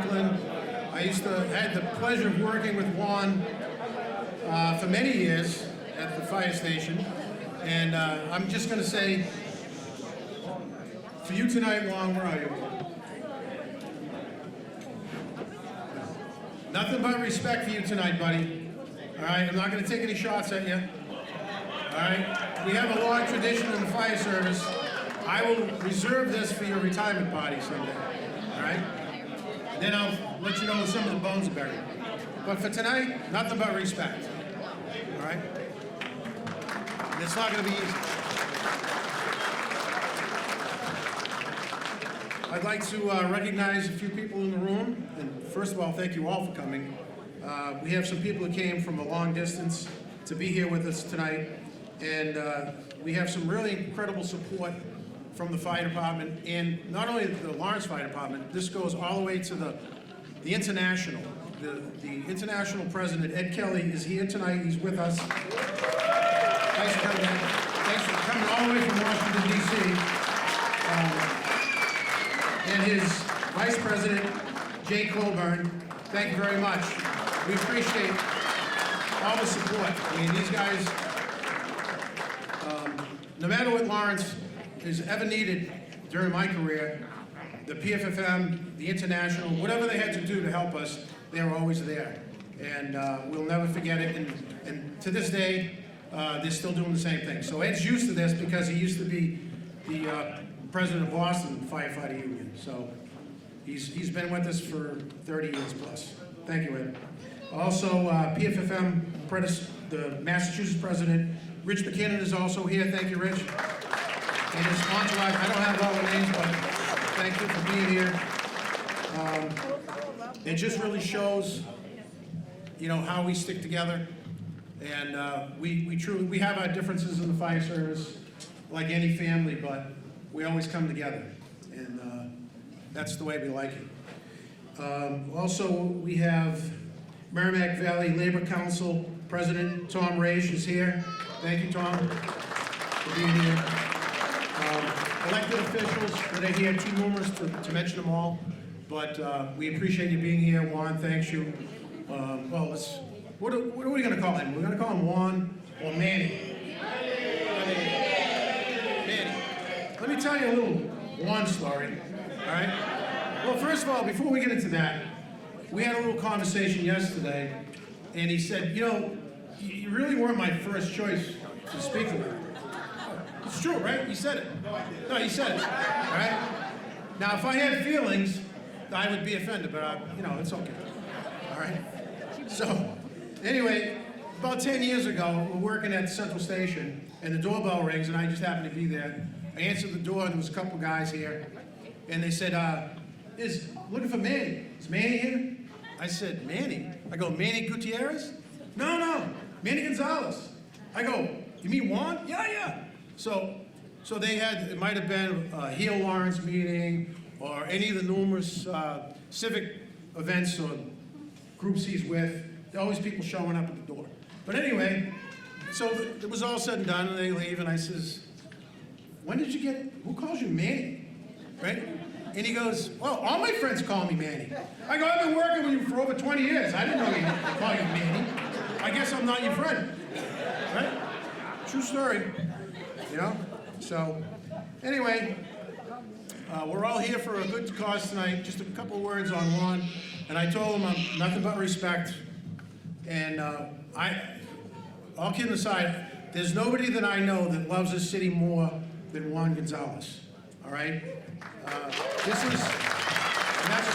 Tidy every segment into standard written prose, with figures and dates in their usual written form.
Brooklyn. I had the pleasure of working with Juan for many years at the fire station. And I'm just going to say, for you tonight, Juan, where are you? Nothing but respect for you tonight, buddy. All right, I'm not going to take any shots at you. All right, we have a long tradition in the fire service. I will reserve this for your retirement party someday. All right, and then I'll let you know where some of the bones are buried. But for tonight, nothing but respect. All right, and it's not going to be easy. I'd like to recognize a few people in the room, and first of all, thank you all for coming. We have some people who came from a long distance to be here with us tonight, and we have some really incredible support from the fire department, and not only the Lawrence Fire Department, this goes all the way to the international. The international president, Ed Kelly, is here tonight. He's with us. Thanks for coming in. Thanks for coming all the way from Washington, D.C. And his Vice President, Jay Colburn, thank you very much. We appreciate all the support. I mean, these guys, no matter what Lawrence has ever needed during my career, the PFFM, the International, whatever they had to do to help us, they were always there. And we'll never forget it. And to this day, they're still doing the same thing. So Ed's used to this because he used to be the president of Boston Firefighter Union. So he's been with us for 30 years plus. Thank you, Ed. Also, PFFM, the Massachusetts president, Rich McKinnon, is also here. Thank you, Rich. And his entourage, I don't have all the names, but thank you for being here. It just really shows, you know, how we stick together. And we have our differences in the fire service, like any family, but we always come together, and that's the way we like it. Also, we have Merrimack Valley Labor Council President Tom Raish is here. Thank you, Tom, for being here. Elected officials that are here, too numerous to mention them all, but we appreciate you being here. Juan, thanks you. Well, what are we going to call him? We're going to call him Juan or Manny. Let me tell you a little Juan story, all right? Well, first of all, before we get into that, we had a little conversation yesterday, and he said, you know, you really weren't my first choice to speak to me. It's true, right? He said it. No, he said it, all right? Now, if I had feelings, I would be offended, but, you know, it's okay, all right? So, anyway, about 10 years ago, we're working at Central Station, and the doorbell rings, and I just happened to be there. I answered the door, and there was a couple guys here, and they said, looking for Manny. Is Manny here? I said, Manny? I go, Manny Gutierrez? No, Manny Gonzalez. I go, you mean Juan? Yeah. So they had, it might have been a Heel Lawrence meeting, or any of the numerous civic events or groups he's with. There are always people showing up at the door. But anyway, so it was all said and done, and they leave, and I says, who calls you Manny, right? And he goes, well, all my friends call me Manny. I go, I've been working with you for over 20 years. I didn't know they call you Manny. I guess I'm not your friend, right? True story, you know? So, anyway, we're all here for a good cause tonight. Just a couple words on Juan. And I told him I'm nothing but respect. And all kidding aside, there's nobody that I know that loves this city more than Juan Gonzalez, all right? And that's the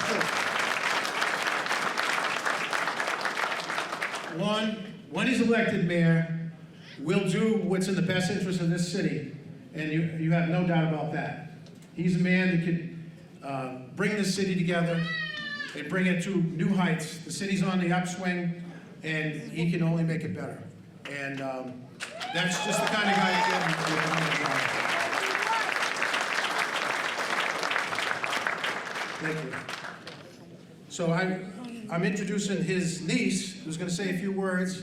truth. Juan, when he's elected mayor, will do what's in the best interest of this city, and you have no doubt about that. He's a man that could bring this city together and bring it to new heights. The city's on the upswing, and he can only make it better. And that's just the kind of guy you get. Thank you. So I'm introducing his niece, who's going to say a few words.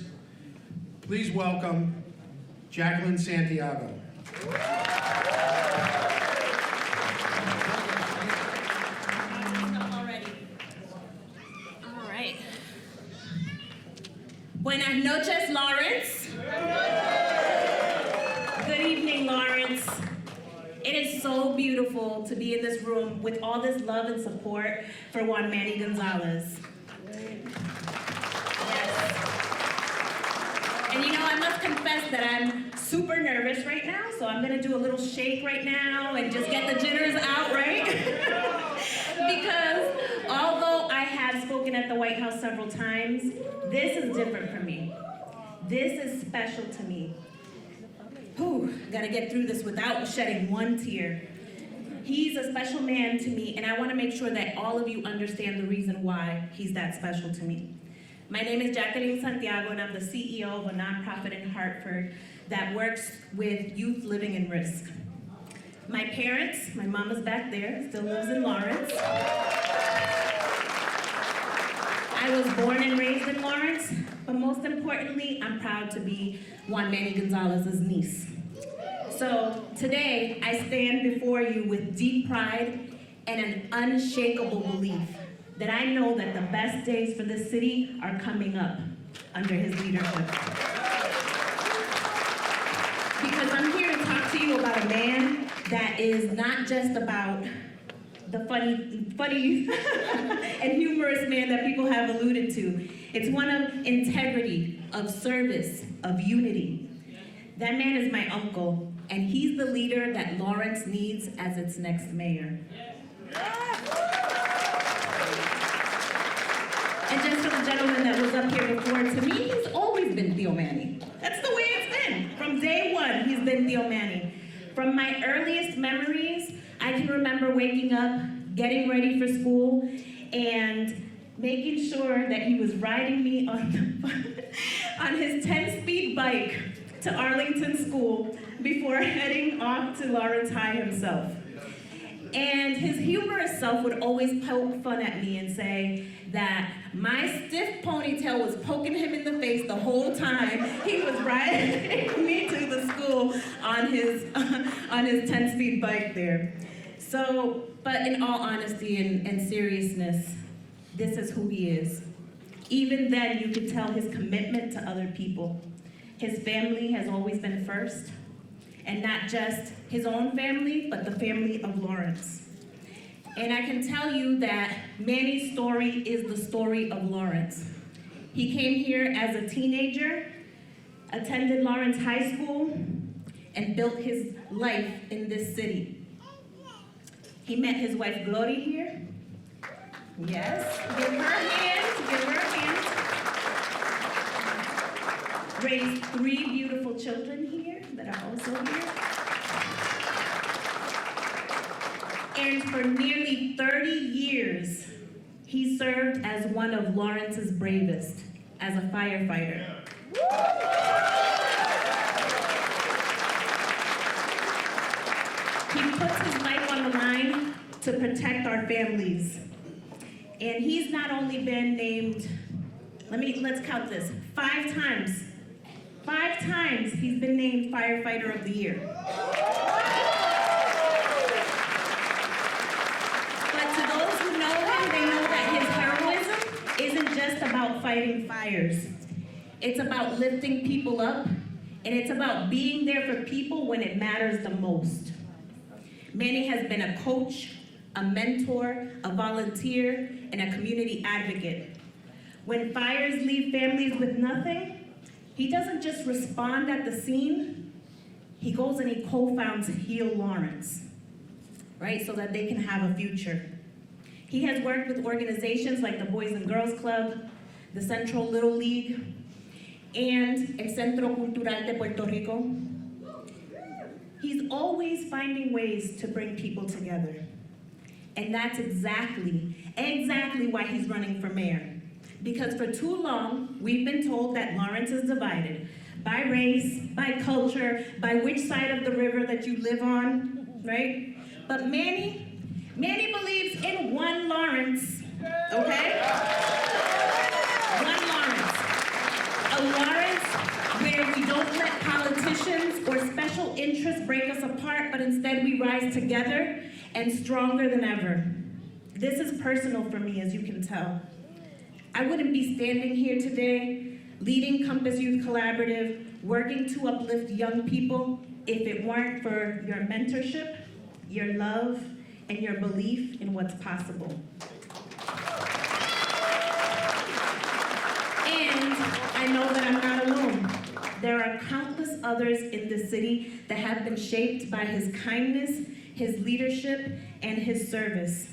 Please welcome Jacqueline Santiago. right. Buenas noches, Lawrence. Good evening, Lawrence. It is so beautiful to be in this room with all this love and support for Juan Manny Gonzalez. Yes. And you know, I must confess that I'm super nervous right now, so I'm gonna do a little shake right now and just get the jitters out, right? Because although I have spoken at the White House several times, this is different for me. This is special to me. Whew, gotta get through this without shedding one tear. He's a special man to me, and I wanna make sure that all of you understand the reason why he's that special to me. My name is Jacqueline Santiago, and I'm the CEO of a nonprofit in Hartford that works with youth living in risk. My parents, my mom is back there, still lives in Lawrence. I was born and raised in Lawrence, but most importantly, I'm proud to be Juan Manny Gonzalez's niece. So today, I stand before you with deep pride and an unshakable belief that I know that the best days for this city are coming up under his leadership. Because I'm here to talk to you about a man that is not just about the funny and humorous man that people have alluded to. It's one of integrity, of service, of unity. That man is my uncle, and he's the leader that Lawrence needs as its next mayor. And just for the gentleman that was up here before, to me, he's always been Tío Manny. That's the way it's been. From day one, he's been Tío Manny. From my earliest memories, I can remember waking up, getting ready for school, and making sure that he was riding me on his 10-speed bike to Arlington School before heading off to Lawrence High himself. And his humorous self would always poke fun at me and say that my stiff ponytail was poking him in the face the whole time he was riding me to the school on his 10-speed bike there. So, but in all honesty and seriousness, this is who he is. Even then, you could tell his commitment to other people. His family has always been first, and not just his own family, but the family of Lawrence. And I can tell you that Manny's story is the story of Lawrence. He came here as a teenager, attended Lawrence High School, and built his life in this city. He met his wife Glory here. Yes, give her a hand. Raised 3 beautiful children here that are also here. And for nearly 30 years, he served as one of Lawrence's bravest as a firefighter. He puts his life on the line to protect our families. And he's not only been named, let's count this, 5 times. 5 times he's been named Firefighter of the Year. But to those who know him, they know that his heroism isn't just about fighting fires. It's about lifting people up, and it's about being there for people when it matters the most. Manny has been a coach, a mentor, a volunteer, and a community advocate. When fires leave families with nothing, he doesn't just respond at the scene, he goes and he co-founds Heal Lawrence, right, so that they can have a future. He has worked with organizations like the Boys and Girls Club, the Central Little League, and El Centro Cultural de Puerto Rico. He's always finding ways to bring people together. And that's exactly why he's running for mayor. Because for too long, we've been told that Lawrence is divided by race, by culture, by which side of the river that you live on, right? But Manny believes in one Lawrence, okay? One Lawrence. A Lawrence where we don't let politicians or special interests break us apart, but instead we rise together and stronger than ever. This is personal for me, as you can tell. I wouldn't be standing here today, leading Compass Youth Collaborative, working to uplift young people, if it weren't for your mentorship, your love, and your belief in what's possible. And I know that I'm not alone. There are countless others in the city that have been shaped by his kindness, his leadership, and his service.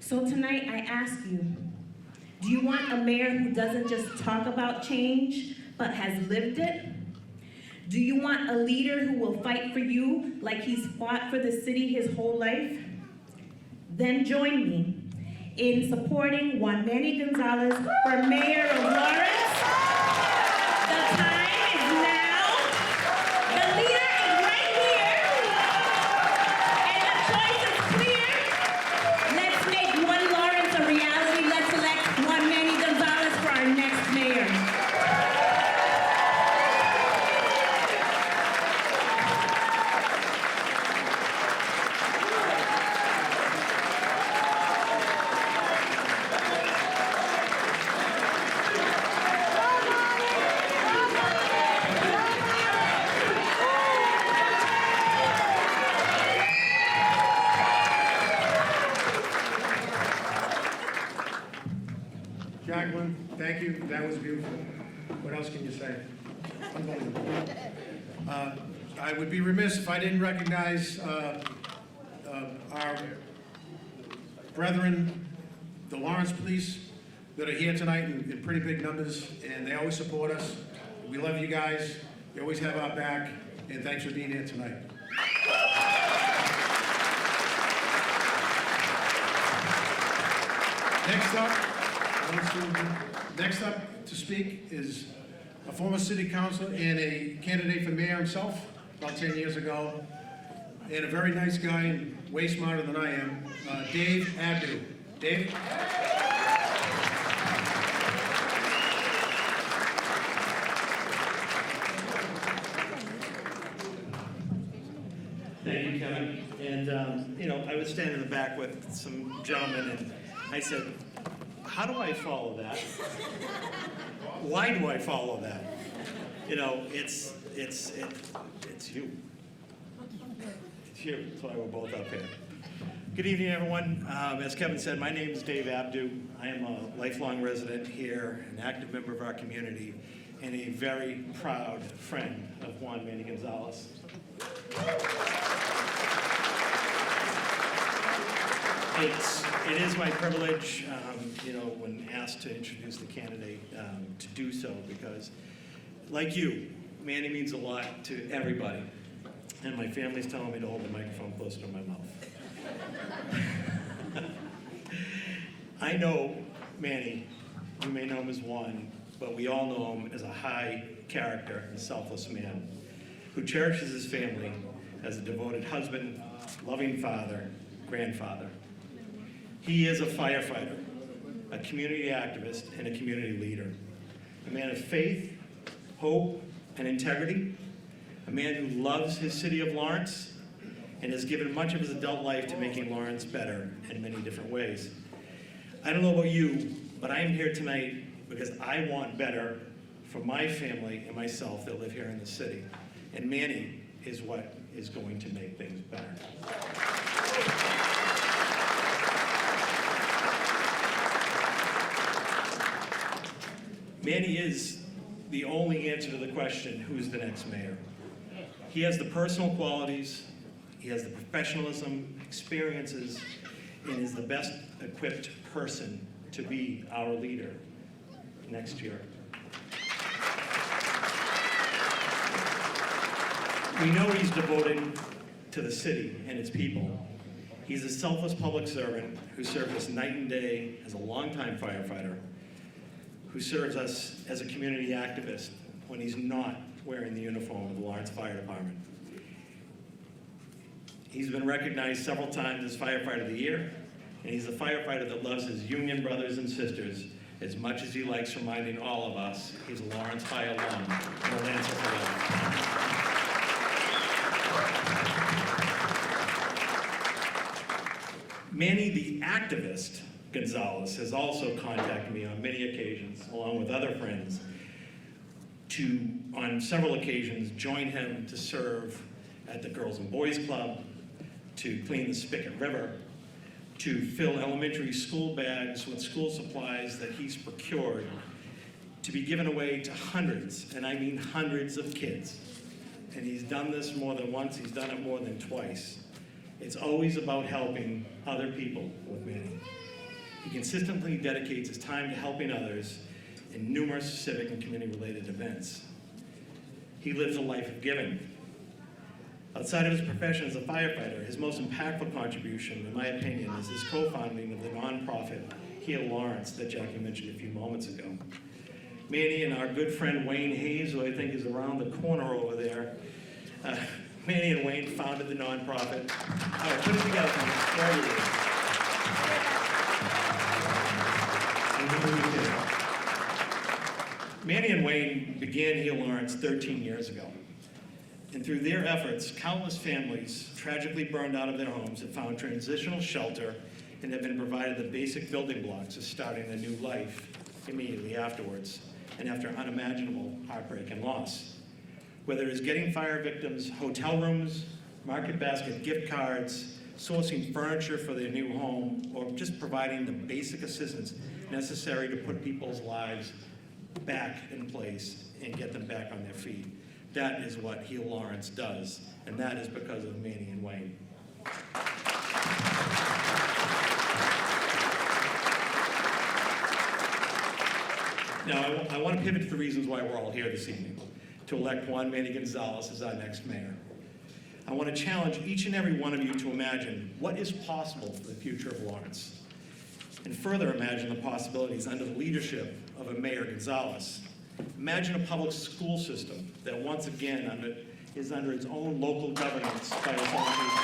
So tonight I ask you, do you want a mayor who doesn't just talk about change, but has lived it? Do you want a leader who will fight for you like he's fought for the city his whole life? Then join me in supporting Juan Manny Gonzalez for mayor of Lawrence. The time is now. The leader is right here. And the choice is clear. Let's make One Lawrence a reality. Let's elect Juan Manny Gonzalez for our next mayor. Jacqueline, thank you. That was beautiful. What else can you say? Unbelievable. I would be remiss if I didn't recognize our brethren, the Lawrence Police, that are here tonight in pretty big numbers, and they always support us. We love you guys. You always have our back, and thanks for being here tonight. Next up to speak is a former city councilor and a candidate for mayor himself about 10 years ago, and a very nice guy and way smarter than I am, Dave Abdu. Dave? Thank you, Kevin. And, I was standing in the back with some gentlemen, and I said, how do I follow that? Why do I follow that? It's you. It's you. That's why we're both up here. Good evening, everyone. As Kevin said, my name is Dave Abdu. I am a lifelong resident here, an active member of our community, and a very proud friend of Juan Manny Gonzalez. It is my privilege, when asked to introduce the candidate, to do so, because, like you, Manny means a lot to everybody, and my family's telling me to hold the microphone closer to my mouth. I know Manny. You may know him as Juan, but we all know him as a high character and selfless man who cherishes his family as a devoted husband, loving father, grandfather. He is a firefighter, a community activist, and a community leader. A man of faith, hope, and integrity. A man who loves his city of Lawrence and has given much of his adult life to making Lawrence better in many different ways. I don't know about you, but I am here tonight because I want better for my family and myself that live here in the city. And Manny is what is going to make things better. Manny is the only answer to the question, who's the next mayor? He has the personal qualities, he has the professionalism, experiences, and is the best equipped person to be our leader next year. We know he's devoted to the city and its people. He's a selfless public servant who served us night and day as a longtime firefighter, who serves us as a community activist when he's not wearing the uniform of the Lawrence Fire Department. He's been recognized several times as Firefighter of the Year, and he's a firefighter that loves his union brothers and sisters as much as he likes reminding all of us he's a Lawrence Fire alum and a Lancer forever. Manny, the activist, Gonzalez has also contacted me on many occasions, along with other friends, to, on several occasions, join him to serve at the Girls and Boys Club, to clean the Spigot River, to fill elementary school bags with school supplies that he's procured, to be given away to hundreds, and I mean hundreds of kids. And he's done this more than once, he's done it more than twice. It's always about helping other people with Manny. He consistently dedicates his time to helping others in numerous civic and community-related events. He lives a life of giving. Outside of his profession as a firefighter, his most impactful contribution, in my opinion, is his co-founding of the nonprofit Heal Lawrence that Jackie mentioned a few moments ago. Manny and our good friend Wayne Hayes, who I think is around the corner over there, Manny and Wayne founded the nonprofit. All right, put it together for me. There he is. Manny and Wayne began Heal Lawrence 13 years ago. And through their efforts, countless families tragically burned out of their homes have found transitional shelter and have been provided the basic building blocks of starting a new life immediately afterwards and after unimaginable heartbreak and loss. Whether it's getting fire victims hotel rooms, market basket gift cards, sourcing furniture for their new home, or just providing the basic assistance necessary to put people's lives back in place and get them back on their feet. That is what Heal Lawrence does, and that is because of Manny and Wayne. Now, I want to pivot to the reasons why we're all here this evening, to elect Juan Manny Gonzalez as our next mayor. I want to challenge each and every one of you to imagine what is possible for the future of Lawrence, and further imagine the possibilities under the leadership of a Mayor Gonzalez. Imagine a public school system that once again is under its own local governance by its own people.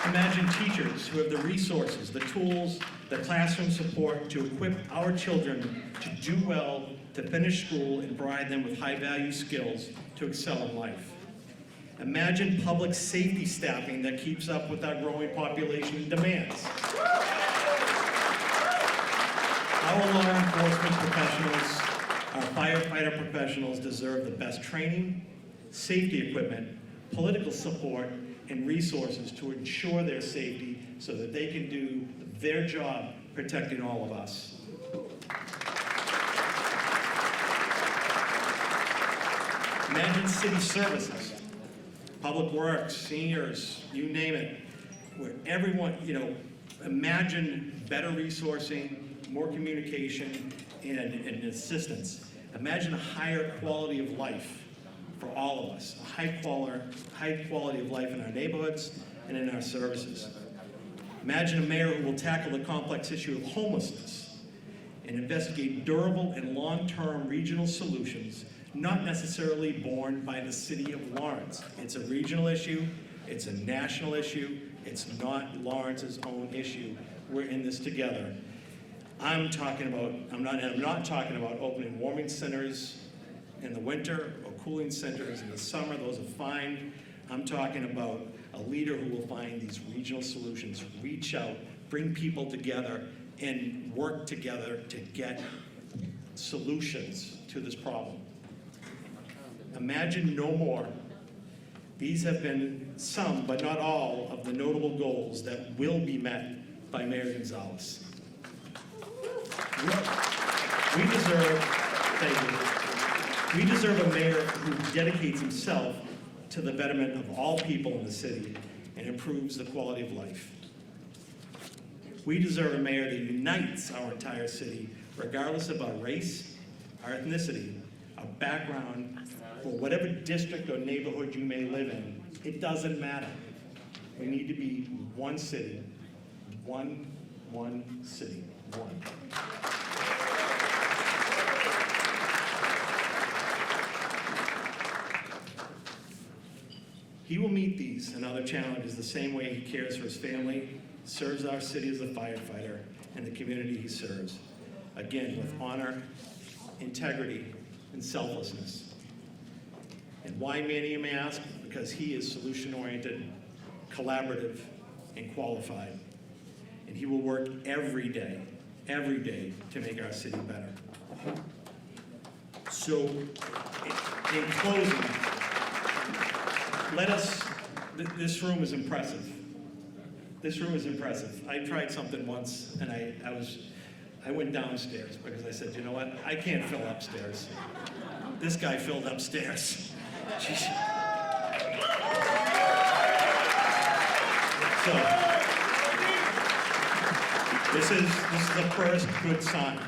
Imagine teachers who have the resources, the tools, the classroom support to equip our children to do well, to finish school, and provide them with high-value skills to excel in life. Imagine public safety staffing that keeps up with our growing population demands. Our law enforcement professionals, our firefighter professionals deserve the best training, safety equipment, political support, and resources to ensure their safety so that they can do their job protecting all of us. Imagine city services, public works, seniors, you name it, where everyone, imagine better resourcing, more communication, and assistance. Imagine a higher quality of life for all of us, a high quality of life in our neighborhoods and in our services. Imagine a mayor who will tackle the complex issue of homelessness and investigate durable and long-term regional solutions, not necessarily borne by the city of Lawrence. It's a regional issue, it's a national issue, it's not Lawrence's own issue. We're in this together. I'm not talking about opening warming centers in the winter or cooling centers in the summer. Those are fine. I'm talking about a leader who will find these regional solutions, reach out, bring people together, and work together to get solutions to this problem. Imagine no more. These have been some, but not all, of the notable goals that will be met by Mayor Gonzalez. We deserve a mayor who dedicates himself to the betterment of all people in the city and improves the quality of life. We deserve a mayor that unites our entire city, regardless of our race, our ethnicity, our background, or whatever district or neighborhood you may live in. It doesn't matter. We need to be one city, one city, one. He will meet these and other challenges the same way he cares for his family, serves our city as a firefighter, and the community he serves. Again, with honor, integrity, and selflessness. And why Manny, you may ask? Because he is solution-oriented, collaborative, and qualified. And he will work every day to make our city better. So, in closing, this room is impressive. This room is impressive. I tried something once, and I went downstairs because I said, you know what? I can't fill upstairs. This guy filled upstairs. Jeez. So, this is the first good sign.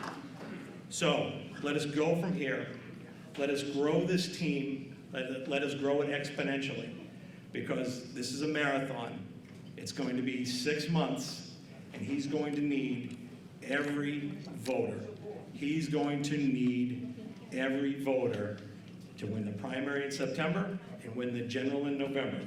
So, let us go from here. Let us grow this team. Let us grow it exponentially, because this is a marathon. It's going to be 6 months, and he's going to need every voter. He's going to need every voter to win the primary in September and win the general in November.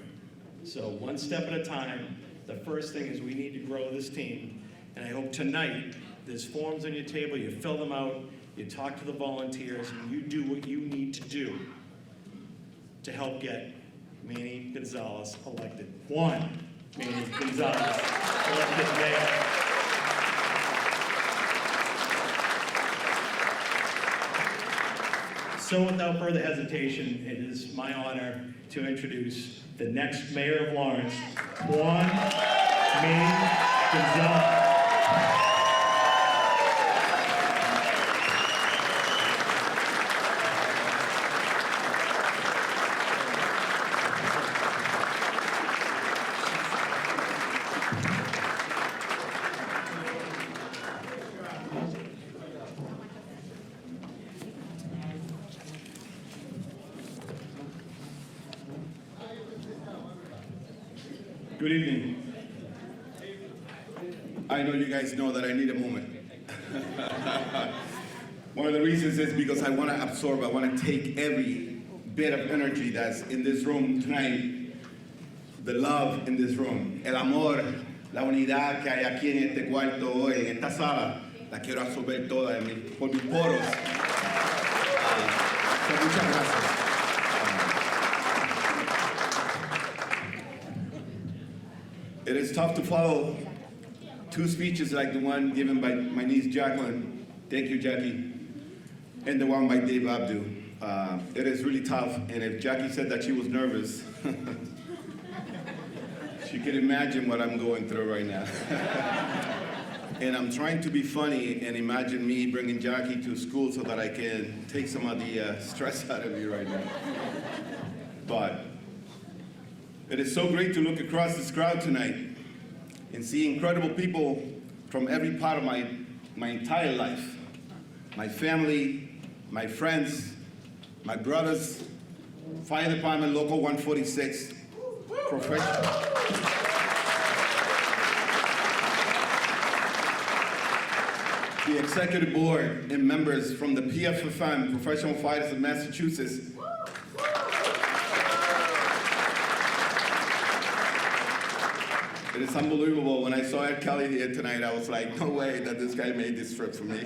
So one step at a time. The first thing is we need to grow this team. And I hope tonight, there's forms on your table, you fill them out, you talk to the volunteers, and you do what you need to do to help get Manny Gonzalez elected. Juan Manny Gonzalez elected mayor. So without further hesitation, it is my honor to introduce the next mayor of Lawrence, Juan Manny Gonzalez. Good evening. I know you guys know that I need a moment. One of the reasons is because I want to absorb, I want to take every bit of energy that's in this room tonight, the love in this room, el amor, la unidad que hay aquí en este cuarto hoy, en esta sala, la quiero absorber toda por mis poros. So muchas gracias. It is tough to follow two speeches like the one given by my niece Jacqueline, thank you Jackie, and the one by Dave Abdu. It is really tough, and if Jackie said that she was nervous, she can imagine what I'm going through right now. And I'm trying to be funny and imagine me bringing Jackie to school so that I can take some of the stress out of me right now. But it is so great to look across this crowd tonight and see incredible people from every part of my entire life. My family, my friends, my brothers, Fire Department Local 146, the Executive Board and members from the PFFM, Professional Fighters of Massachusetts. It is unbelievable. When I saw Ed Kelly here tonight, I was like, no way that this guy made this trip for me.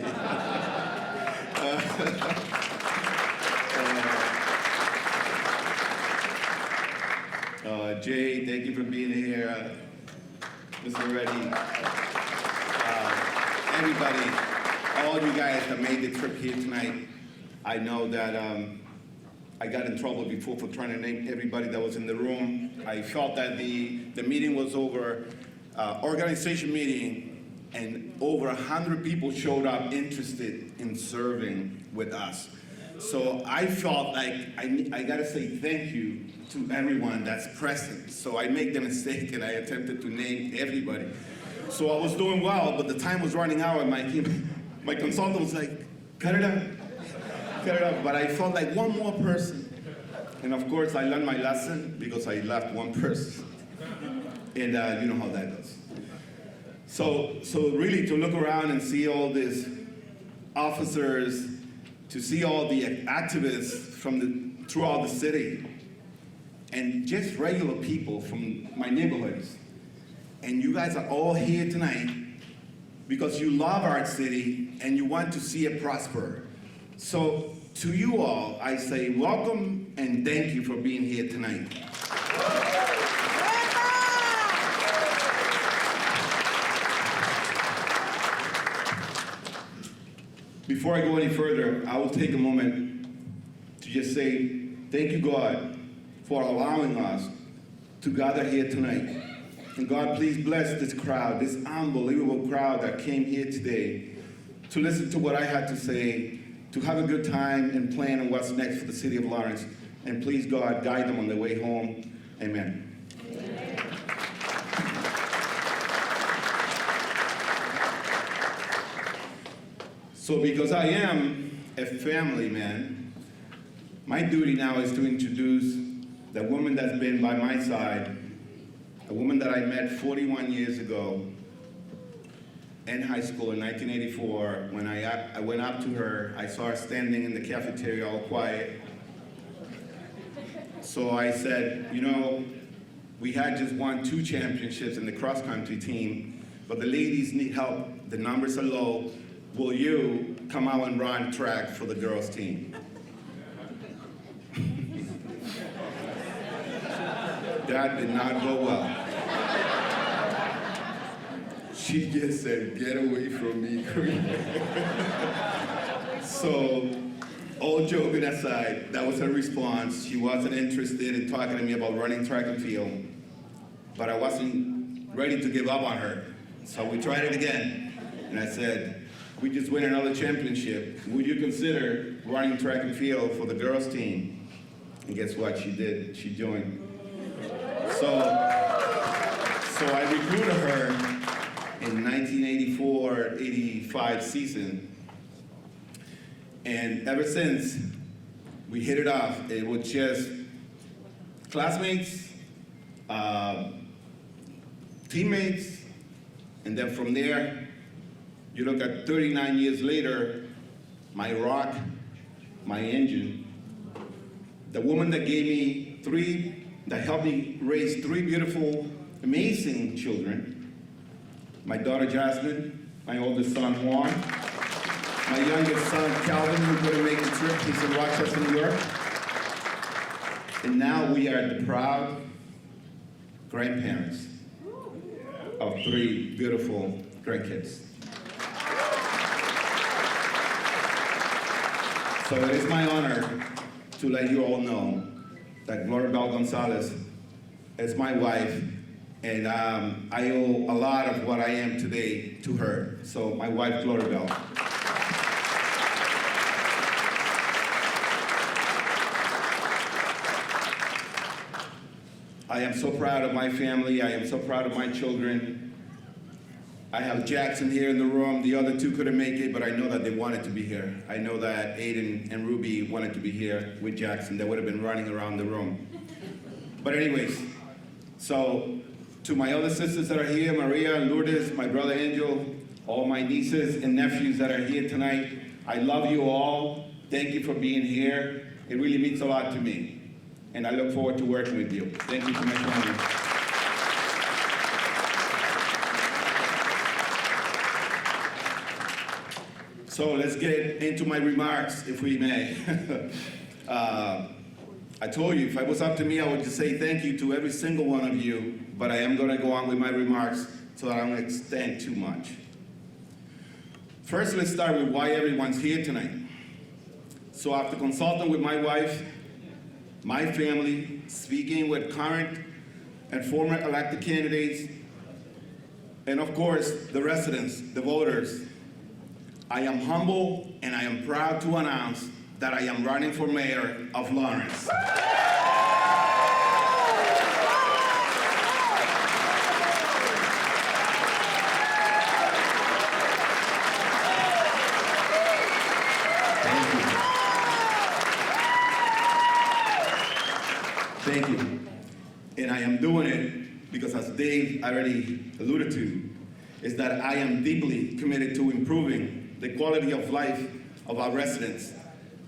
Jay, thank you for being here. Mr. Reddy, everybody, all you guys that made the trip here tonight. I know that I got in trouble before for trying to name everybody that was in the room. I felt that the meeting was over, organization meeting, and over 100 people showed up interested in serving with us. So I felt like I gotta say thank you to everyone that's present. So I made the mistake and I attempted to name everybody. So I was doing well, but the time was running out and my consultant was like, cut it out. But I felt like one more person. And of course, I learned my lesson because I left one person. And you know how that goes. So really to look around and see all these officers, to see all the activists from throughout the city, and just regular people from my neighborhoods. And you guys are all here tonight because you love our city and you want to see it prosper. So to you all, I say welcome and thank you for being here tonight. Before I go any further, I will take a moment to just say thank you, God, for allowing us to gather here tonight. And God, please bless this crowd, this unbelievable crowd that came here today to listen to what I had to say, to have a good time and plan on what's next for the city of Lawrence. And please, God, guide them on their way home. Amen. So because I am a family man, my duty now is to introduce the woman that's been by my side, a woman that I met 41 years ago in high school in 1984. When I went up to her, I saw her standing in the cafeteria all quiet. So I said, you know, we had just won 2 championships in the cross-country team, but the ladies need help. The numbers are low. Will you come out and run track for the girls' team? That did not go well. She just said, get away from me. So, all joking aside, that was her response. She wasn't interested in talking to me about running track and field, but I wasn't ready to give up on her. So we tried it again, and I said, we just win another championship. Would you consider running track and field for the girls' team? And guess what? She did. She joined. So I recruited her in 1984-85 season. And ever since, we hit it off. It was just classmates, teammates, and then from there, you look at 39 years later, my rock, my engine, the woman that gave me that helped me raise 3 beautiful, amazing children, my daughter Jasmine, my oldest son Juan, my youngest son Calvin, who couldn't make the trip, he's in Rochester, New York. And now we are the proud grandparents of 3 beautiful grandkids. So it is my honor to let you all know that Gloria Bell Gonzalez is my wife, and I owe a lot of what I am today to her. So my wife, Gloria Bell. I am so proud of my family. I am so proud of my children. I have Jackson here in the room. The other 2 couldn't make it, but I know that they wanted to be here. I know that Aiden and Ruby wanted to be here with Jackson. They would have been running around the room. But anyways, so to my other sisters that are here, Maria and Lourdes, my brother Angel, all my nieces and nephews that are here tonight, I love you all. Thank you for being here. It really means a lot to me. And I look forward to working with you. Thank you so much for having me. So let's get into my remarks, if we may. I told you, if it was up to me, I would just say thank you to every single one of you, but I am going to go on with my remarks so that I don't extend too much. First, let's start with why everyone's here tonight. So after consulting with my wife, my family, speaking with current and former elected candidates, and of course, the residents, the voters, I am humble and I am proud to announce that I am running for mayor of Lawrence. Thank you. And I am doing it because, as Dave already alluded to, is that I am deeply committed to improving the quality of life of our residents,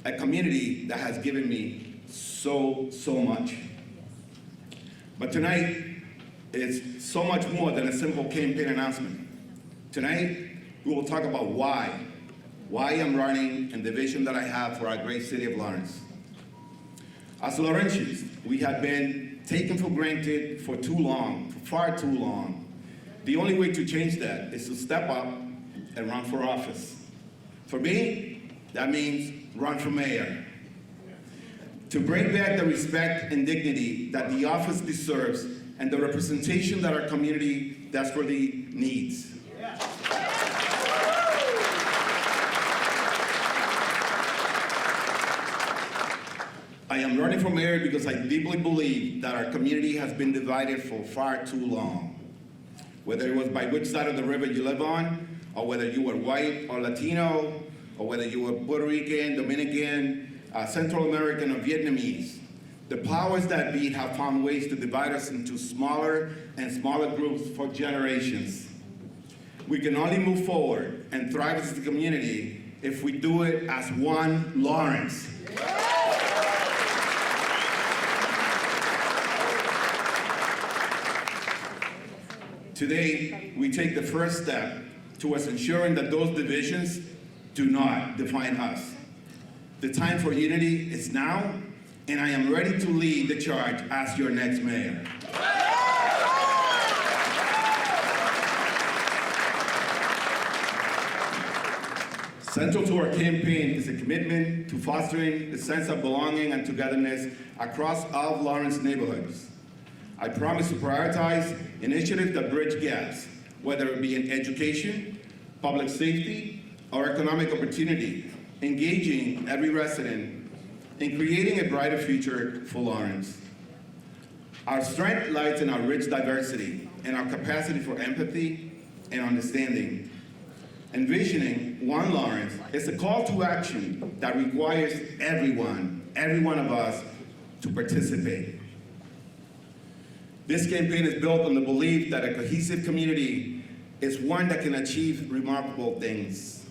a community that has given me so much. But tonight, it's so much more than a simple campaign announcement. Tonight, we will talk about why I'm running and the vision that I have for our great city of Lawrence. As Laurentians, we have been taken for granted for too long, for far too long. The only way to change that is to step up and run for office. For me, that means run for mayor. To bring back the respect and dignity that the office deserves and the representation that our community desperately needs. I am running for mayor because I deeply believe that our community has been divided for far too long. Whether it was by which side of the river you live on, or whether you were white or Latino, or whether you were Puerto Rican, Dominican, Central American, or Vietnamese, the powers that be have found ways to divide us into smaller and smaller groups for generations. We can only move forward and thrive as a community if we do it as one Lawrence. Today, we take the first step towards ensuring that those divisions do not define us. The time for unity is now, and I am ready to lead the charge as your next mayor. Central to our campaign is a commitment to fostering a sense of belonging and togetherness across all of Lawrence neighborhoods. I promise to prioritize initiatives that bridge gaps, whether it be in education, public safety, or economic opportunity, engaging every resident in creating a brighter future for Lawrence. Our strength lies in our rich diversity and our capacity for empathy and understanding. Envisioning One Lawrence is a call to action that requires every one of us to participate. This campaign is built on the belief that a cohesive community is one that can achieve remarkable things.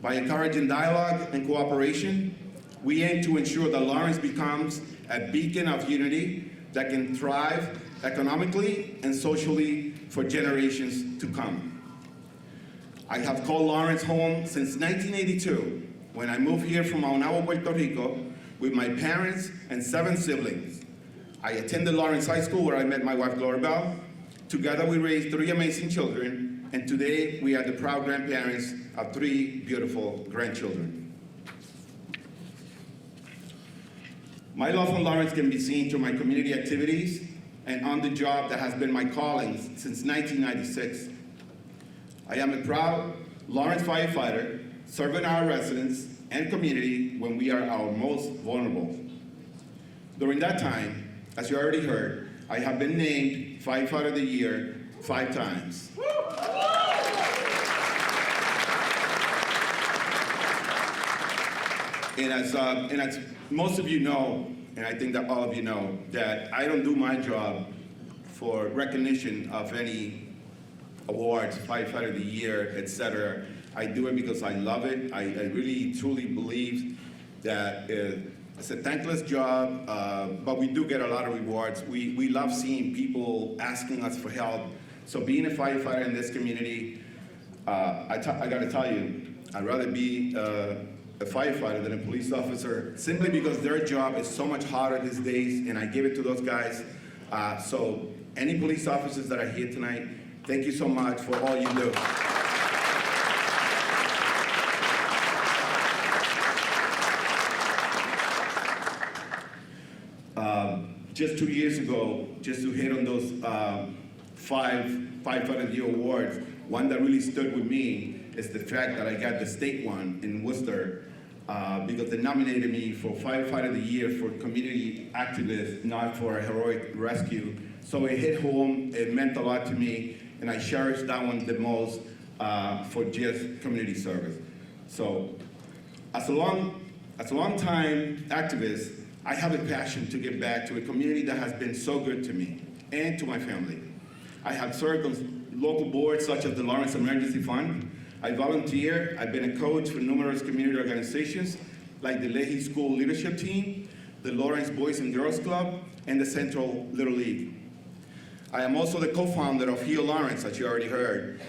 By encouraging dialogue and cooperation, we aim to ensure that Lawrence becomes a beacon of unity that can thrive economically and socially for generations to come. I have called Lawrence home since 1982, when I moved here from Maunabo, Puerto Rico, with my parents and 7 siblings. I attended Lawrence High School, where I met my wife, Glorabelle. Together we raised 3 amazing children, and today we are the proud grandparents of 3 beautiful grandchildren. My love for Lawrence can be seen through my community activities and on the job that has been my calling since 1996. I am a proud Lawrence firefighter, serving our residents and community when we are our most vulnerable. During that time, as you already heard, I have been named Firefighter of the Year 5 times. And as most of you know, and I think that all of you know, that I don't do my job for recognition of any awards, Firefighter of the Year, etc. I do it because I love it. I really, truly believe that it's a thankless job, but we do get a lot of rewards. We love seeing people asking us for help. So being a firefighter in this community, I gotta tell you, I'd rather be a firefighter than a police officer, simply because their job is so much harder these days, and I give it to those guys. So any police officers that are here tonight, thank you so much for all you do. Just 2 years ago, just to hit on those 5 Firefighter of the Year awards, one that really stood with me is the fact that I got the state one in Worcester, because they nominated me for Firefighter of the Year for community activist, not for a heroic rescue. So it hit home, it meant a lot to me, and I cherish that one the most for just community service. So as a long-time activist, I have a passion to give back to a community that has been so good to me and to my family. I have served on local boards such as the Lawrence Emergency Fund. I volunteer. I've been a coach for numerous community organizations like the Leahy School Leadership Team, the Lawrence Boys and Girls Club, and the Central Little League. I am also the co-founder of Heal Lawrence, as you already heard.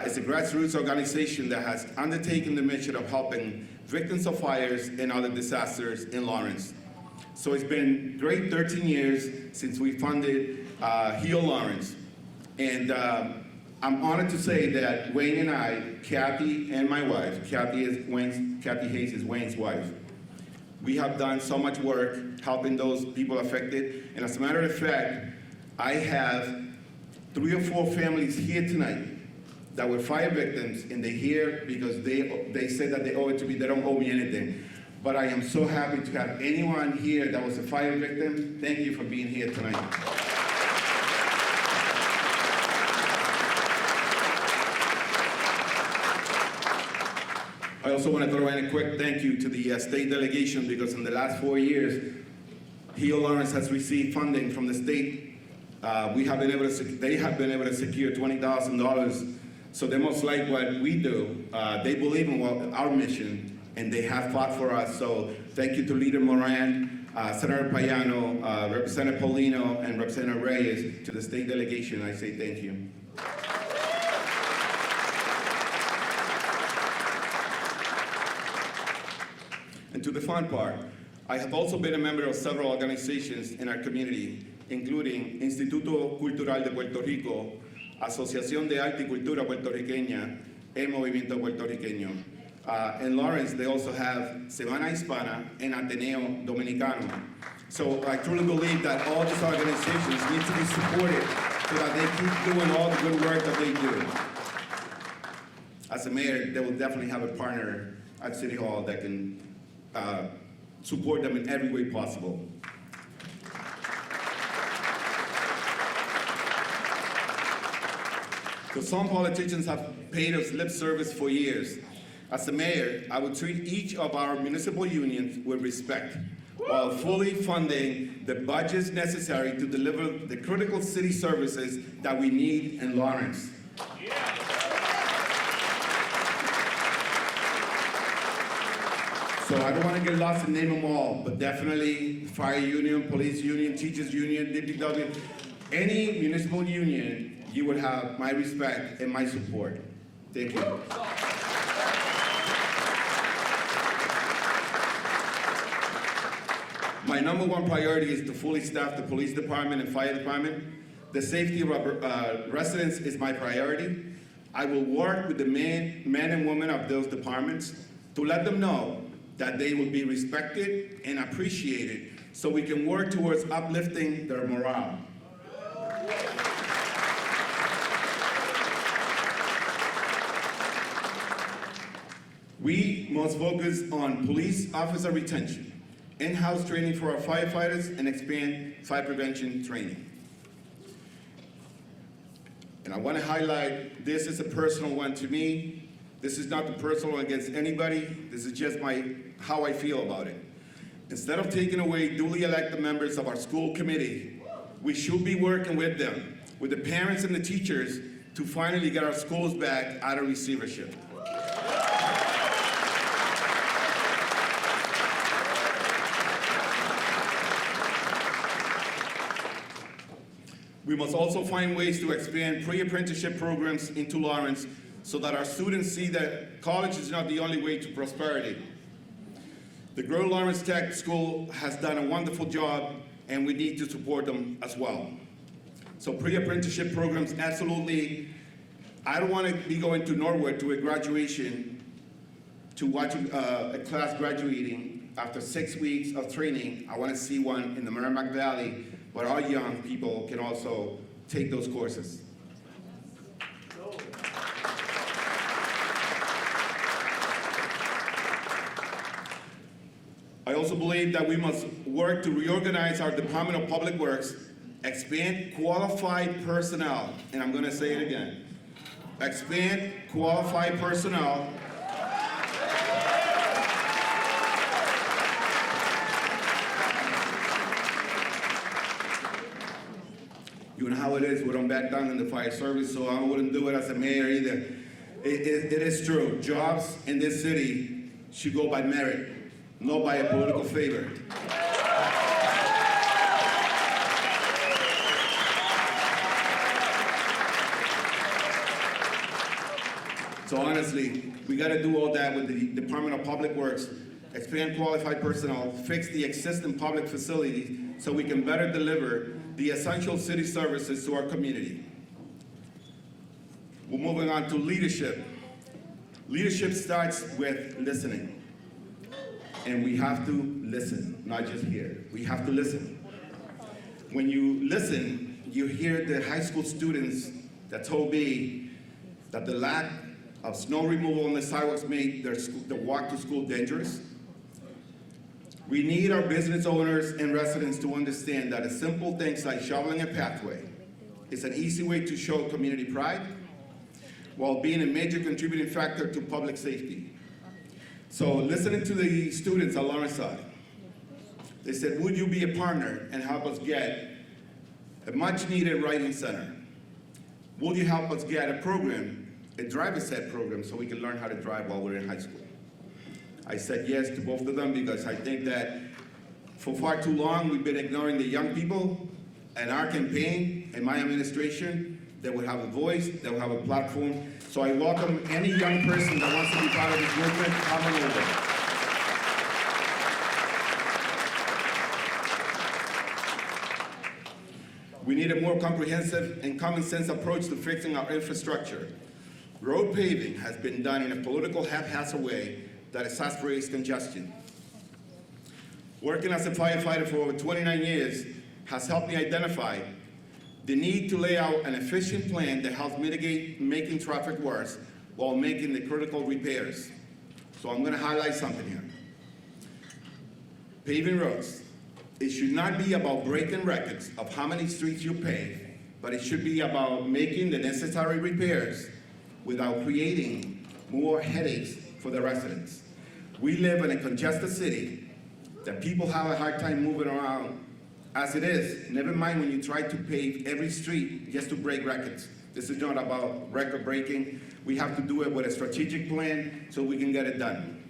It's a grassroots organization that has undertaken the mission of helping victims of fires and other disasters in Lawrence. So it's been great 13 years since we funded Heal Lawrence. And I'm honored to say that Wayne and I, Kathy and my wife, Kathy Hayes is Wayne's wife, we have done so much work helping those people affected. And as a matter of fact, I have 3 or 4 families here tonight that were fire victims, and they're here because they said that they owe it to me. They don't owe me anything. But I am so happy to have anyone here that was a fire victim. Thank you for being here tonight. I also want to throw in a quick thank you to the state delegation, because in the last 4 years, Heal Lawrence has received funding from the state. They have been able to secure $20,000. So they must like what we do. They believe in our mission, and they have fought for us. So thank you to Leader Moran, Senator Payano, Representative Paulino, and Representative Reyes. To the state delegation, I say thank you. And to the fun part, I have also been a member of several organizations in our community, including Instituto Cultural de Puerto Rico, Asociación de Arte y Cultura Puertorriqueña, El Movimiento Puertorriqueño. In Lawrence, they also have Semana Hispana and Ateneo Dominicano. So I truly believe that all these organizations need to be supported so that they keep doing all the good work that they do. As a mayor, they will definitely have a partner at City Hall that can support them in every way possible. So some politicians have paid us lip service for years. As a mayor, I would treat each of our municipal unions with respect, while fully funding the budgets necessary to deliver the critical city services that we need in Lawrence. So I don't want to get lost and name them all, but definitely fire union, police union, teachers union, DPW, any municipal union, you would have my respect and my support. Thank you. My number one priority is to fully staff the police department and fire department. The safety of our residents is my priority. I will work with the men and women of those departments to let them know that they will be respected and appreciated, so we can work towards uplifting their morale. We must focus on police officer retention, in-house training for our firefighters, and expand fire prevention training. And I want to highlight, this is a personal one to me. This is not the personal against anybody. This is just how I feel about it. Instead of taking away duly elected members of our school committee, we should be working with them, with the parents and the teachers, to finally get our schools back out of receivership. We must also find ways to expand pre-apprenticeship programs into Lawrence so that our students see that college is not the only way to prosperity. The Grow Lawrence Tech School has done a wonderful job, and we need to support them as well. So pre-apprenticeship programs, absolutely. I don't want to be going to Norwood to a graduation to watch a class graduating. After 6 weeks of training, I want to see one in the Merrimack Valley where our young people can also take those courses. I also believe that we must work to reorganize our Department of Public Works, expand qualified personnel, and I'm going to say it again, expand qualified personnel you know how it is, we don't back down in the fire service, so I wouldn't do it as a mayor either. It is true, jobs in this city should go by merit, not by a political favor. So honestly, we got to do all that with the Department of Public Works expand qualified personnel, fix the existing public facilities so we can better deliver the essential city services to our community. We're moving on to leadership. Leadership starts with listening. And we have to listen, not just hear. We have to listen. When you listen, you hear the high school students that told me that the lack of snow removal on the sidewalks made the walk to school dangerous. We need our business owners and residents to understand that simple things like shoveling a pathway is an easy way to show community pride while being a major contributing factor to public safety. So listening to the students on Lawrence side, they said, would you be a partner and help us get a much needed writing center? Will you help us get a program, a driver's ed program, so we can learn how to drive while we're in high school? I said yes to both of them because I think that for far too long we've been ignoring the young people, and our campaign and my administration that will have a voice, that will have a platform. So I welcome any young person that wants to be part of this movement, come on over. We need a more comprehensive and common sense approach to fixing our infrastructure. Road paving has been done in a political haphazard way that exasperates congestion. Working as a firefighter for over 29 years has helped me identify the need to lay out an efficient plan that helps mitigate making traffic worse while making the critical repairs. So I'm going to highlight something here. Paving roads. It should not be about breaking records of how many streets you pave, but it should be about making the necessary repairs without creating more headaches for the residents. We live in a congested city that people have a hard time moving around as it is, never mind when you try to pave every street just to break records. This is not about record breaking. We have to do it with a strategic plan so we can get it done.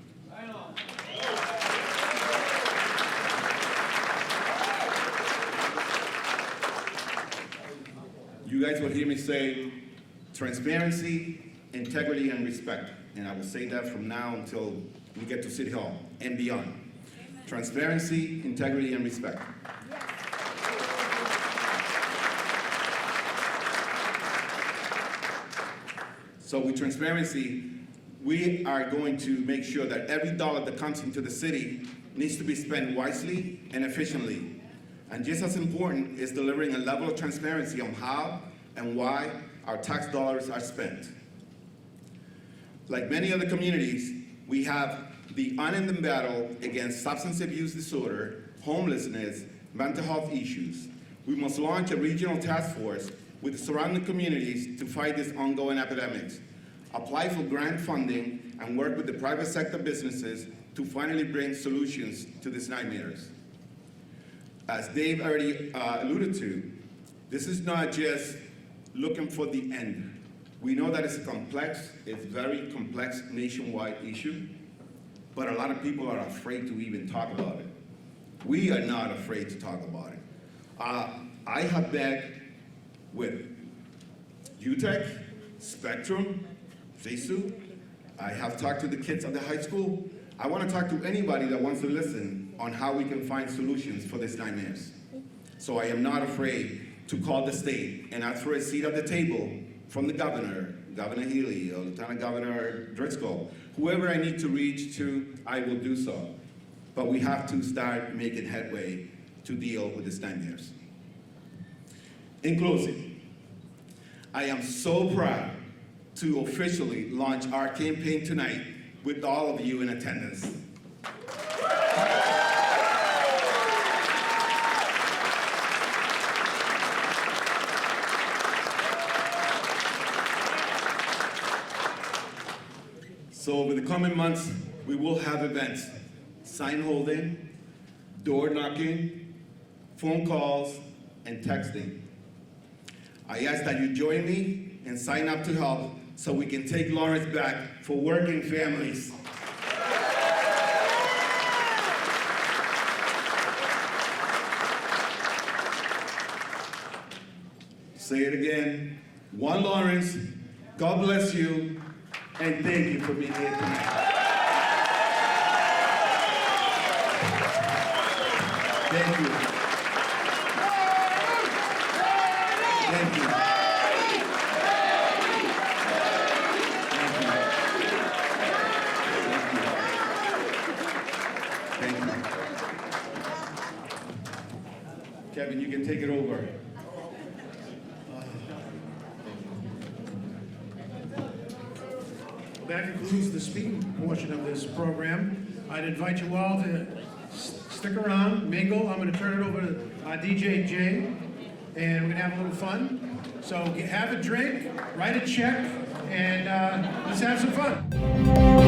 You guys will hear me say transparency, integrity, and respect. And I will say that from now until we get to City Hall and beyond. Transparency, integrity, and respect. So with transparency, we are going to make sure that every dollar that comes into the city needs to be spent wisely and efficiently. And just as important is delivering a level of transparency on how and why our tax dollars are spent. Like many other communities, we have the unending battle against substance abuse disorder, homelessness, mental health issues. We must launch a regional task force with surrounding communities to fight these ongoing epidemics, apply for grant funding, and work with the private sector businesses to finally bring solutions to these nightmares. As Dave already alluded to, this is not just looking for the end. We know that it's very complex nationwide issue, but a lot of people are afraid to even talk about it. We are not afraid to talk about it. I have begged with UTEC, Spectrum, JSU. I have talked to the kids at the high school. I want to talk to anybody that wants to listen on how we can find solutions for these nightmares. So I am not afraid to call the state and ask for a seat at the table from the governor, Governor Healy, or Lieutenant Governor Driscoll. Whoever I need to reach to, I will do so. But we have to start making headway to deal with these nightmares. In closing, I am so proud to officially launch our campaign tonight with all of you in attendance. So over the coming months, we will have events, sign holding, door knocking, phone calls, and texting. I ask that you join me and sign up to help so we can take Lawrence back for working families. Say it again. One Lawrence, God bless you, and thank you for being here tonight. Thank you. Thank you. Thank you. Kevin, you can take it over. That concludes the speaking portion of this program. I'd invite you all to stick around, mingle. I'm going to turn it over to our DJ Jay, and we're going to have a little fun. So have a drink, write a check, and let's have some fun.